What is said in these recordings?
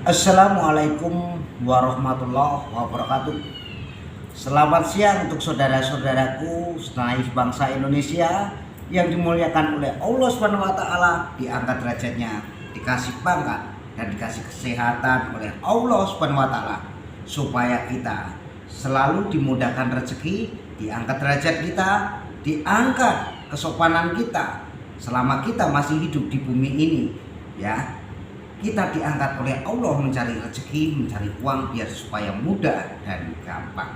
Assalamualaikum warahmatullahi wabarakatuh. Selamat siang untuk saudara-saudaraku senaif bangsa Indonesia yang dimuliakan oleh Allah Subhanahu wa taala, diangkat derajatnya, dikasih pangkat dan dikasih kesehatan oleh Allah Subhanahu wa taala supaya kita selalu dimudahkan rezeki, diangkat derajat kita, diangkat kesopanan kita selama kita masih hidup di bumi ini, ya. Kita diangkat oleh Allah mencari rezeki, mencari uang biar supaya mudah dan gampang.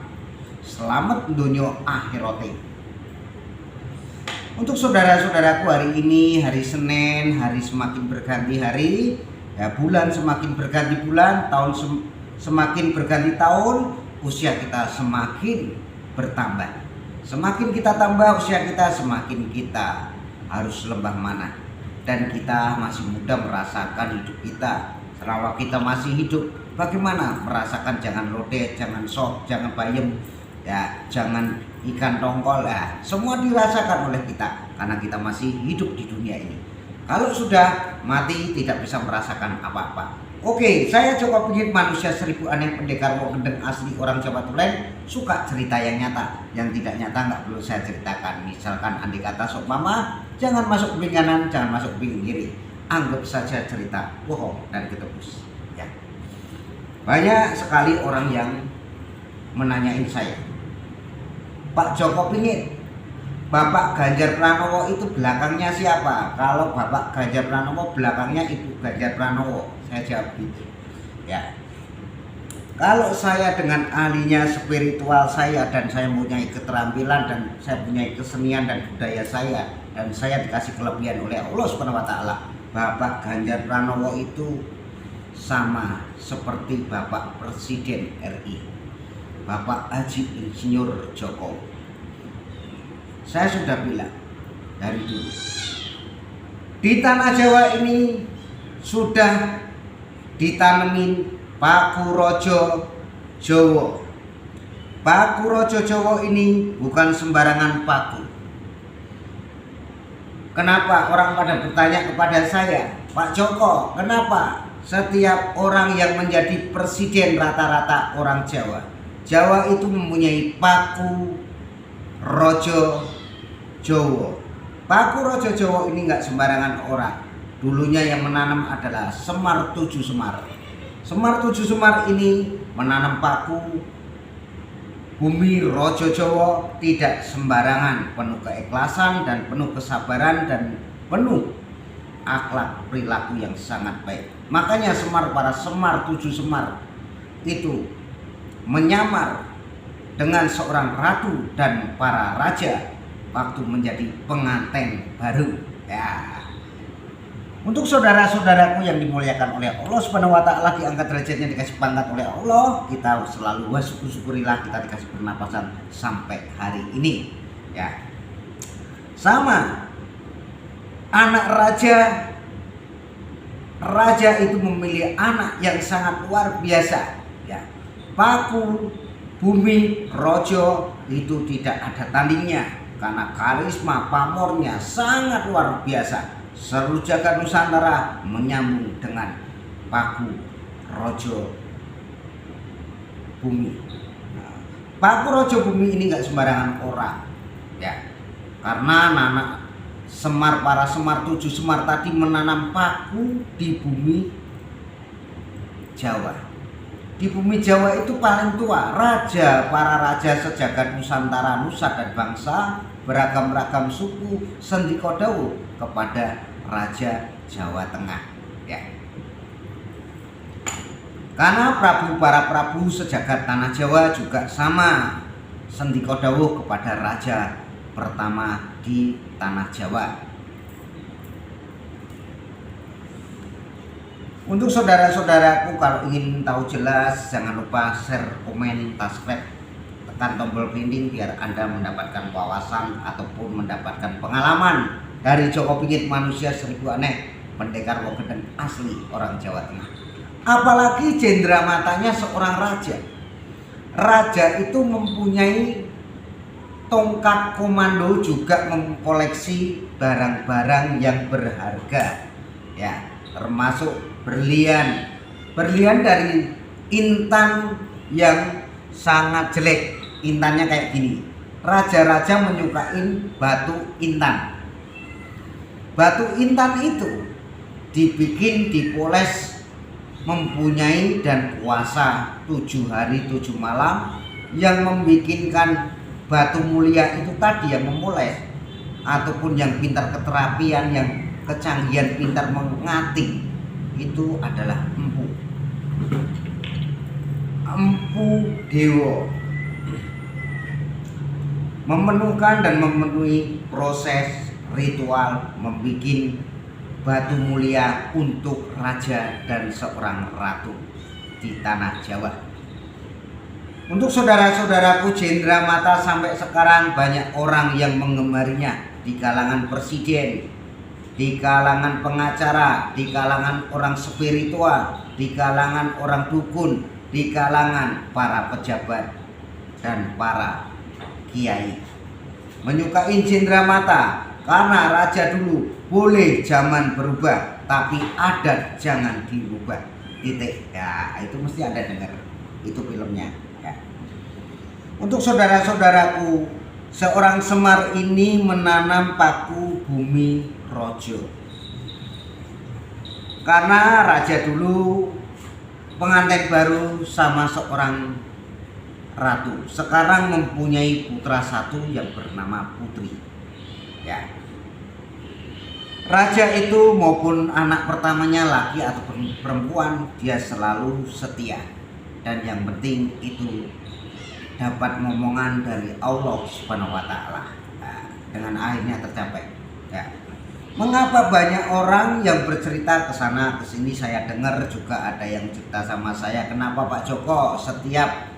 Selamat dunia akhirat. Untuk saudara-saudaraku, hari ini hari Senin, hari semakin berganti hari, ya, bulan semakin berganti bulan, tahun semakin berganti tahun, usia kita semakin bertambah. Semakin kita tambah usia kita, semakin kita harus lembah mana. Dan kita masih muda merasakan hidup kita. Selama kita masih hidup, bagaimana merasakan jangan lodeh, jangan sok, jangan bayem, ya, jangan ikan tongkol, ya. Semua dirasakan oleh kita karena kita masih hidup di dunia ini. Kalau sudah mati tidak bisa merasakan apa-apa. Oke, saya Joko Pingit, manusia seribu aneh, pendekar wong gendeng asli orang Jawa Tulen. Suka cerita yang nyata, yang tidak nyata nggak perlu saya ceritakan. Misalkan andai kata sok mama, jangan masuk kuping kanan, jangan masuk kuping kiri. Anggap saja cerita bohong dan ketebus. Ya. Banyak sekali orang yang menanyain saya, Pak Joko Pingit, Bapak Ganjar Pranowo itu belakangnya siapa? Kalau Bapak Ganjar Pranowo belakangnya Ibu Ganjar Pranowo. Saya jawab gitu, ya. Kalau saya dengan ahlinya spiritual saya dan saya mempunyai keterampilan dan saya punya kesenian dan budaya saya dan saya dikasih kelebihan oleh Allah Subhanahu wa taala, Bapak Ganjar Pranowo itu sama seperti Bapak Presiden RI, Bapak Haji Insinyur Jokowi. Saya sudah bilang dari dulu, di tanah Jawa ini sudah ditanemin Paku Rojo Jowo. Paku Rojo Jowo ini bukan sembarangan paku. Kenapa orang pada bertanya kepada saya, Pak Joko, kenapa setiap orang yang menjadi presiden rata-rata orang Jawa? Jawa itu mempunyai Paku Rojo Jowo. Paku Rojo Jowo ini nggak sembarangan orang. Dulunya yang menanam adalah Semar Tujuh Semar. Semar Tujuh Semar ini menanam paku bumi Rojo Jowo tidak sembarangan, penuh keikhlasan dan penuh kesabaran dan penuh akhlak perilaku yang sangat baik. Makanya para Semar Tujuh Semar itu menyamar dengan seorang ratu dan para raja waktu menjadi pengantin baru, ya. Untuk saudara-saudaraku yang dimuliakan oleh Allah Subhanahu wa taala, diangkat derajatnya, dikasih pangkat oleh Allah, kita selalu syukurilah kita dikasih pernapasan sampai hari ini, ya. Sama anak raja itu memilih anak yang sangat luar biasa, ya. Paku bumi Rojo itu tidak ada tandingnya karena karisma pamornya sangat luar biasa. Seluruh jagat Nusantara menyambung dengan Paku Rojo Bumi. Nah, Paku Rojo Bumi ini nggak sembarangan orang, ya. Karena para Semar Tujuh Semar tadi menanam paku di bumi Jawa. Di bumi Jawa itu paling tua, para raja sejagat Nusantara, nusa dan bangsa, beragam-ragam suku sendika dawuh kepada Raja Jawa Tengah, ya. Karena para prabu sejagat tanah Jawa juga sama sendika dawuh kepada raja pertama di tanah Jawa. Untuk saudara-saudaraku, kalau ingin tahu jelas, jangan lupa share, komen, subscribe, tekan tombol dinding biar Anda mendapatkan wawasan ataupun mendapatkan pengalaman dari Joko Pingit, manusia seribu aneh, pendekar wong gendeng asli orang Jawa Tengah. Apalagi jendera matanya seorang raja. Raja itu mempunyai tongkat komando, juga mengkoleksi barang-barang yang berharga, ya, termasuk berlian, Berlian dari intan yang sangat jelek. Intannya kayak gini. Raja-raja menyukai batu intan. Batu intan itu dibikin, dipoles, mempunyai dan puasa 7 hari 7 malam. Yang membikinkan batu mulia itu tadi yang memoles, ataupun yang pintar keterapian, yang kecanggihan pintar mengating, itu adalah empu. Empu dewa memenuhkan dan memenuhi proses ritual membikin batu mulia untuk raja dan seorang ratu di tanah Jawa. Untuk saudara-saudaraku Cendramata, sampai sekarang banyak orang yang menggemarinya di kalangan presiden, di kalangan pengacara, di kalangan orang spiritual, di kalangan orang dukun, di kalangan para pejabat dan para kiai. Menyukai Cendramata karena raja dulu boleh zaman berubah, tapi adat jangan dirubah. Titik. Ya, itu mesti Anda dengar. Itu filmnya. Ya. Untuk saudara-saudaraku, seorang Semar ini menanam paku bumi rojo. Karena raja dulu pengantin baru sama seorang ratu. Sekarang mempunyai putra satu yang bernama Putri. Ya. Raja itu maupun anak pertamanya laki ataupun perempuan, dia selalu setia. Dan yang penting itu dapat momongan dari Allah Subhanahu wa taala. Nah, dengan akhirnya tercapai. Ya. Mengapa banyak orang yang bercerita ke sana ke sini, saya dengar juga ada yang cerita sama saya, kenapa Pak Joko setiap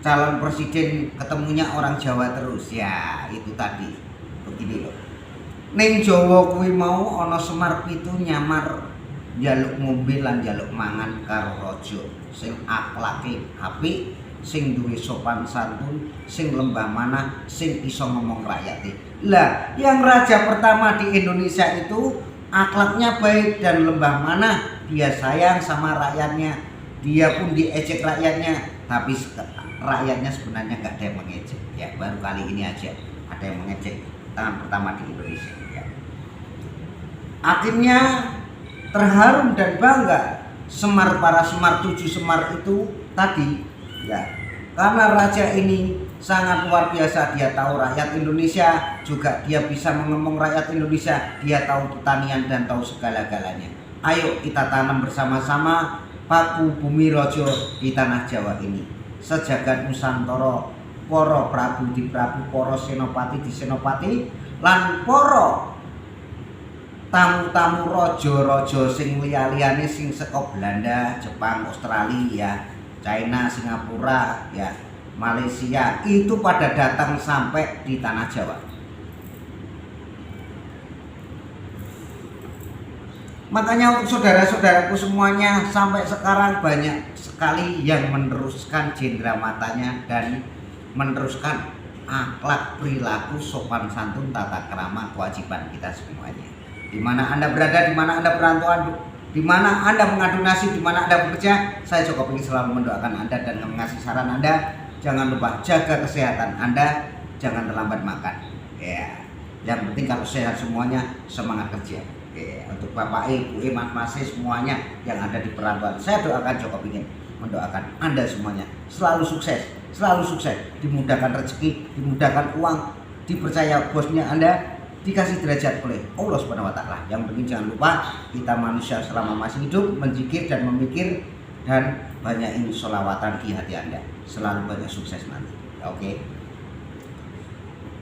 calon presiden ketemunya orang Jawa terus? Ya, itu tadi. Begini loh. Ning Jawa kuwi mau ana Semar pitu nyamar njaluk ngombe lan njaluk mangan karo raja sing akhlake apik, sing duwe sopan santun, sing lembah manah, sing iso ngomong rakyate. Lah, yang raja pertama di Indonesia itu akhlaknya baik dan lembah manah, dia sayang sama rakyatnya, dia pun diejek rakyatnya, tapi rakyatnya sebenarnya gak ada yang mengejek. Ya, baru kali ini aja ada yang mengejek tangan pertama di Indonesia. Ya. Akhirnya terharu dan bangga Semar, para Semar, 7 Semar itu tadi, ya, karena raja ini sangat luar biasa. Dia tahu rakyat Indonesia, juga dia bisa mengomong rakyat Indonesia, dia tahu pertanian dan tahu segala-galanya. Ayo kita tanam bersama-sama paku bumi rojo di tanah Jawa ini. Sejagat Nusantara, para prabu di prabu, para senopati di senopati, lan para tamu-tamu raja-raja sing liya-liyane sing saka Belanda, Jepang, Australia, China, Singapura, ya, Malaysia, itu pada datang sampai di tanah Jawa. Makanya untuk saudara-saudaraku semuanya, sampai sekarang banyak sekali yang meneruskan Cendramatanya dan meneruskan akhlak, perilaku, sopan santun, tata krama, kewajiban kita semuanya. Di mana Anda berada, di mana Anda perantauan, di mana Anda mengadu nasib, di mana Anda bekerja, saya Joko ingin selalu mendoakan Anda dan mengasih saran Anda. Jangan lupa jaga kesehatan Anda, jangan terlambat makan. Ya, yang penting kalau sehat semuanya, semangat kerja. Ya, untuk Bapak Ibu, Mas semuanya yang ada di perantauan, saya doakan, Joko ingin mendoakan Anda semuanya selalu sukses, dimudahkan rezeki, dimudahkan uang, dipercaya bosnya Anda, dikasih derajat oleh Allah Subhanahu wa taala. Yang penting jangan lupa kita manusia selama masih hidup menzikir dan memikir dan banyakin sholawatan di hati Anda. Selalu banyak sukses nanti. Oke.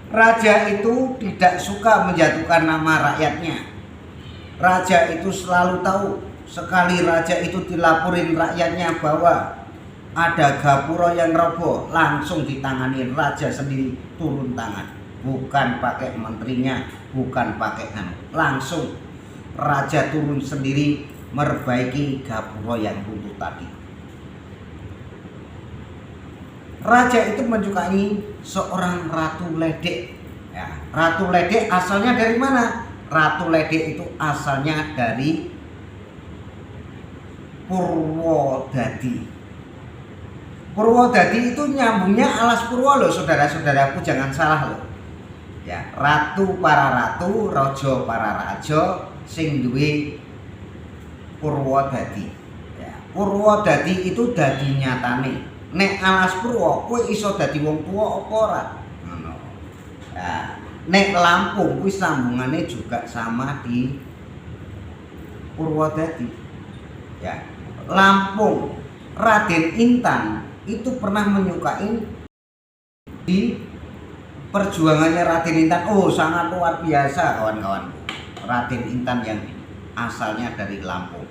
Raja itu tidak suka menjatuhkan nama rakyatnya. Raja itu selalu tahu, sekali raja itu dilaporin rakyatnya bahwa ada gapura yang roboh, langsung ditangani raja sendiri, turun tangan. Bukan pakai menterinya, bukan pakai langsung raja turun sendiri memperbaiki gapura yang runtuh tadi. Raja itu menyukai seorang Ratu Ledek. Ya, Ratu Ledek asalnya dari mana? Ratu Ledek itu asalnya dari Purwodadi. Purwodadi itu nyambungnya alas Purwo loh, saudara-saudaraku, jangan salah loh. Ya, ratu para ratu, raja para raja sing duwe Purwodadi. Ya, Purwodadi itu dadi nyatane. Nek alas Purwo kowe iso dadi wong tuwa apa ora? Ngono. Ya, nek Lampung kuwi sambungane juga sama di Purwodadi. Ya, Lampung, Raden Intan itu pernah menyukai di perjuangannya Raden Intan. Oh, sangat luar biasa kawan-kawan. Raden Intan yang asalnya dari Lampung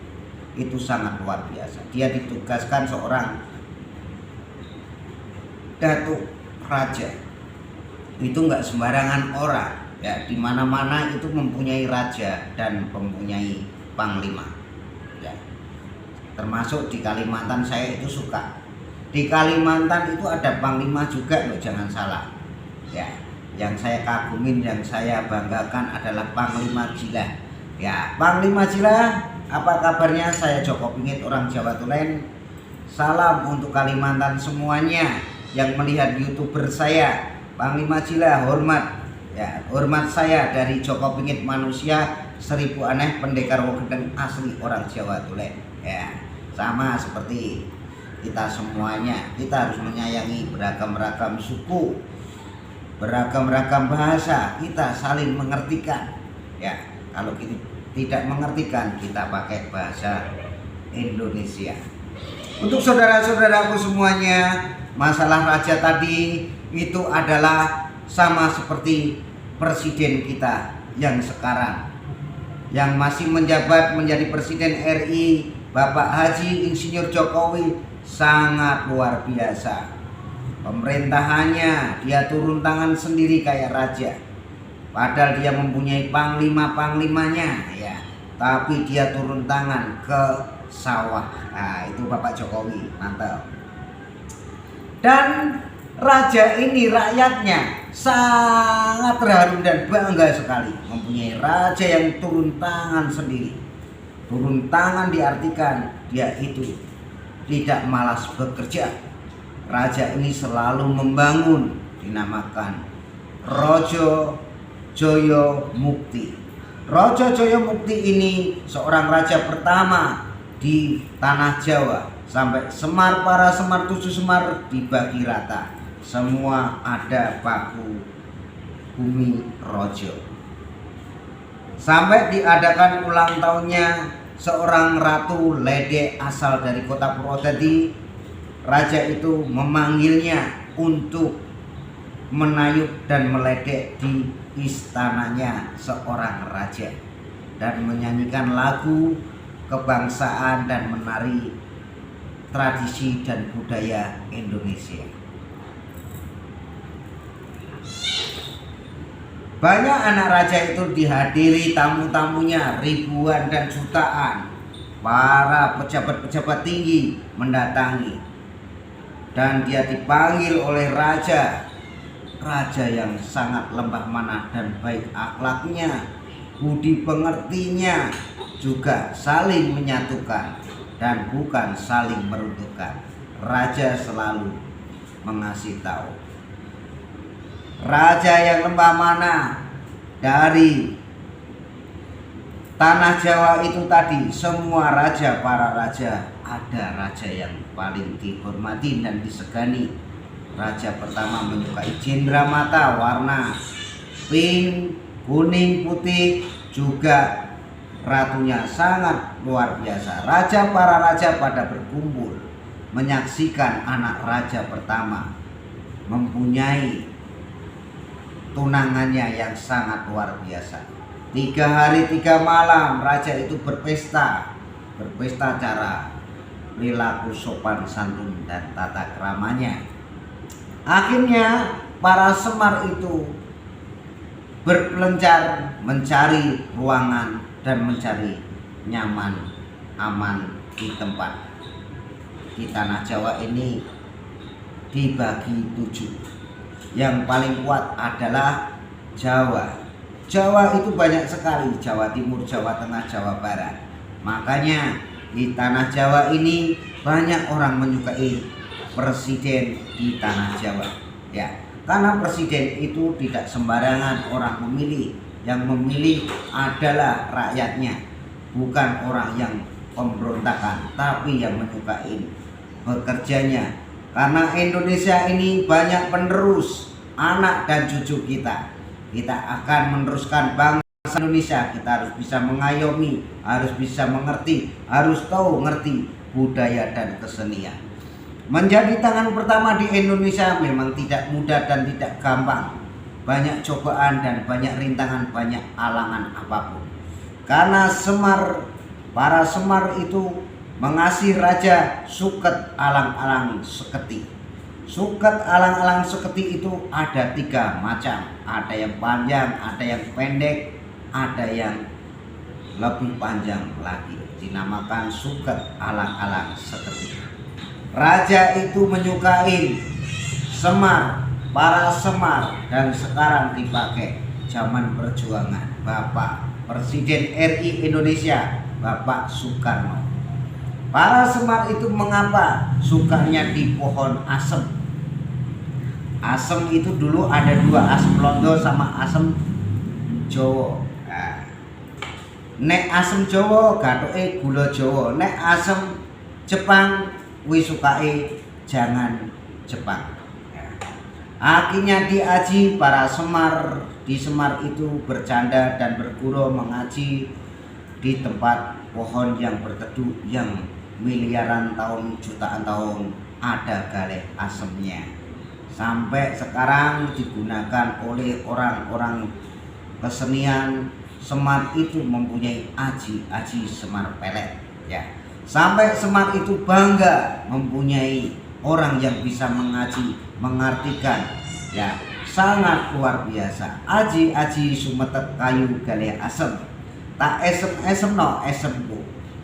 itu sangat luar biasa. Dia ditugaskan seorang datuk raja. Itu nggak sembarangan orang. Ya, di mana-mana itu mempunyai raja dan mempunyai panglima. Ya. Termasuk di Kalimantan saya itu suka. Di Kalimantan itu ada panglima juga loh, jangan salah. Ya, yang saya kagumin, yang saya banggakan adalah Panglima Jila. Ya, Panglima Jila, apa kabarnya? Saya Joko Pingit, orang Jawa Tulen. Salam untuk Kalimantan semuanya yang melihat YouTuber saya. Panglima Jila, hormat. Ya, hormat saya dari Joko Pingit manusia 1000 aneh pendekar Wogedeng asli orang Jawa Tulen. Ya, sama seperti kita semuanya, kita harus menyayangi beragam-ragam suku, beragam-ragam bahasa, kita saling mengertikan. Ya, kalau kita tidak mengertikan, kita pakai bahasa Indonesia. Untuk saudara-saudaraku semuanya, masalah raja tadi itu adalah sama seperti presiden kita yang sekarang, yang masih menjabat menjadi presiden RI, Bapak Haji Insinyur Jokowi, sangat luar biasa. Pemerintahannya dia turun tangan sendiri kayak raja. Padahal dia mempunyai panglima-panglimanya ya. Tapi dia turun tangan ke sawah. Nah, itu Bapak Jokowi, mantap. Dan raja ini rakyatnya sangat terharu dan bangga sekali mempunyai raja yang turun tangan sendiri. Turun tangan diartikan dia itu tidak malas bekerja. Raja ini selalu membangun, dinamakan Rojo Joyo Mukti. Rojo Joyo Mukti ini seorang raja pertama di tanah Jawa. Sampai Semar, para Semar, 7 Semar dibagi rata. Semua ada paku bumi Rojo. Sampai diadakan ulang tahunnya seorang ratu Lede asal dari kota Purwodadi. Raja itu memanggilnya untuk menayuk dan meledek di istananya seorang raja dan menyanyikan lagu kebangsaan dan menari tradisi dan budaya Indonesia. Banyak anak raja itu dihadiri tamu-tamunya ribuan dan jutaan. Para pejabat-pejabat tinggi mendatangi. Dan dia dipanggil oleh raja. Raja yang sangat lemah manah dan baik akhlaknya. Budi pengertinya juga saling menyatukan dan bukan saling meruntuhkan. Raja selalu mengasih tahu. Raja yang lembah mana dari tanah Jawa itu tadi, semua raja, para raja, ada raja yang paling dihormati dan disegani. Raja pertama menyukai cendramata warna pink, kuning, putih, juga ratunya sangat luar biasa. Raja, para raja pada berkumpul menyaksikan anak raja pertama mempunyai tunangannya yang sangat luar biasa. 3 hari 3 malam raja itu berpesta cara perilaku sopan santun dan tata keramanya. Akhirnya para Semar itu berpelencar mencari ruangan dan mencari nyaman aman di tempat. Di tanah Jawa ini dibagi 7. Yang paling kuat adalah Jawa. Jawa itu banyak sekali, Jawa Timur, Jawa Tengah, Jawa Barat. Makanya Di tanah Jawa ini banyak orang menyukai presiden di tanah Jawa, ya. Karena presiden itu tidak sembarangan orang memilih. Yang memilih adalah rakyatnya, bukan orang yang pemberontakan, tapi yang menyukai bekerjanya. Karena Indonesia ini banyak penerus, anak dan cucu kita. Kita akan meneruskan bangsa Indonesia. Kita harus bisa mengayomi, harus bisa mengerti, harus tahu ngerti budaya dan kesenian. Menjadi tangan pertama di Indonesia memang tidak mudah dan tidak gampang. Banyak cobaan dan banyak rintangan, banyak alangan apapun. Karena para Semar itu mengasihi Raja Suket Alang-alang Seketi. Suket Alang-alang Seketi itu ada 3 macam. Ada yang panjang, ada yang pendek, ada yang lebih panjang lagi. Dinamakan Suket Alang-alang Seketi. Raja itu menyukai Semar, para Semar, dan sekarang dipakai zaman perjuangan Bapak Presiden RI Indonesia, Bapak Soekarno. Para Semar itu mengapa sukanya di pohon asem? Asem itu dulu ada 2, asem londo sama asem Jawa. Nek asem Jawa gathuke gula Jawa, nek asem Jepang wis sukae jangan Jepang. Akhirnya diaji para Semar di Semar itu bercanda dan bergurau mengaji di tempat pohon yang berteduh yang miliaran tahun, jutaan tahun ada galeh asemnya. Sampai sekarang digunakan oleh orang-orang kesenian. Semar itu mempunyai aji Semar Pelet, ya. Sampai Semar itu bangga mempunyai orang yang bisa mengaji, mengartikan, ya, sangat luar biasa. Aji sumetek kayu galih asem, tak esem no esemku,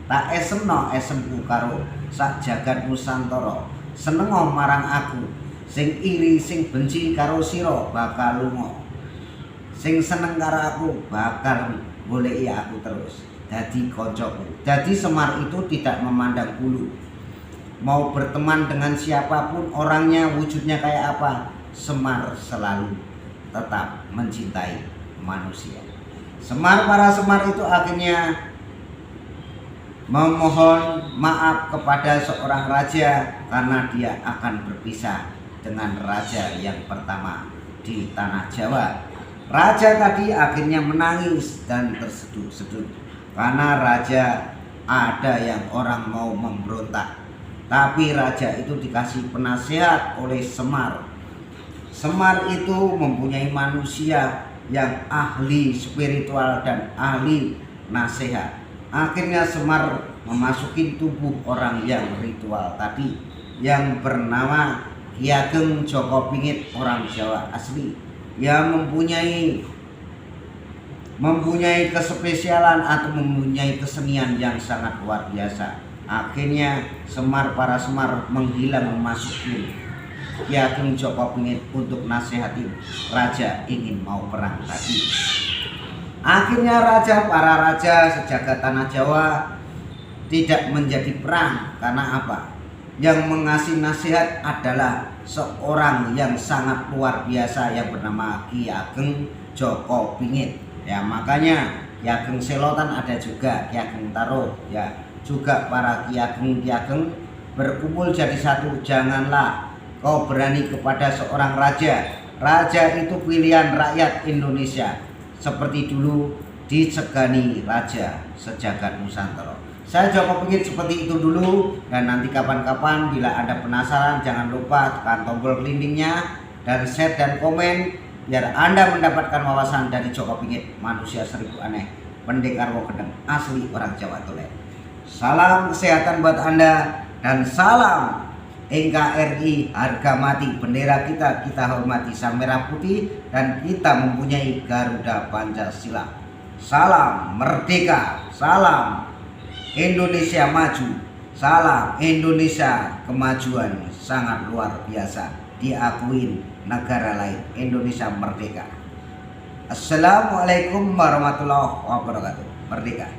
tak esem no esemku karo sak jagat Nusantara. Senengo marang aku, sing iri sing benci karo sira bakal lunga. Sing seneng karo aku bakal goleki aku terus dadi koncoku. Jadi Semar itu tidak memandang bulu, mau berteman dengan siapapun orangnya, wujudnya kayak apa, Semar selalu tetap mencintai manusia. Para Semar itu akhirnya memohon maaf kepada seorang raja karena dia akan berpisah dengan raja yang pertama di tanah Jawa. Raja tadi akhirnya menangis dan terseduh-seduh karena raja ada yang orang mau memberontak. Tapi raja itu dikasih penasehat oleh Semar. Semar itu mempunyai manusia yang ahli spiritual dan ahli nasihat. Akhirnya Semar memasuki tubuh orang yang ritual tadi, yang bernama Ki Ageng Joko Pingit, orang Jawa asli, yang mempunyai kespesialan atau mempunyai kesenian yang sangat luar biasa. Akhirnya para Semar menghilang memasuki Ki Ageng Joko Pingit untuk nasihati raja ingin mau perang tadi. Akhirnya para raja sejagat tanah Jawa tidak menjadi perang karena apa? Yang mengasih nasihat adalah seorang yang sangat luar biasa yang bernama Ki Ageng Joko Pingit. Ya, makanya Ki Ageng Selotan ada juga, Ki Ageng Taro, ya, juga para Ki Ageng berkumpul jadi satu. Janganlah kau berani kepada seorang raja. Raja itu pilihan rakyat Indonesia. Seperti dulu disegani raja sejagat Nusantara. Saya Joko Pingit seperti itu dulu, dan nanti kapan-kapan bila Anda penasaran jangan lupa tekan tombol kelindingnya dan share dan komen biar Anda mendapatkan wawasan dari Joko Pingit, manusia seribu aneh, pendekar Wokedeng, asli orang Jawa Tulen. Salam kesehatan buat Anda dan salam NKRI, harga mati, bendera kita hormati, sang merah putih, dan kita mempunyai Garuda Pancasila. Salam merdeka, salam Indonesia maju, salam Indonesia kemajuan sangat luar biasa, diakuin negara lain, Indonesia merdeka. Assalamualaikum warahmatullahi wabarakatuh. Merdeka.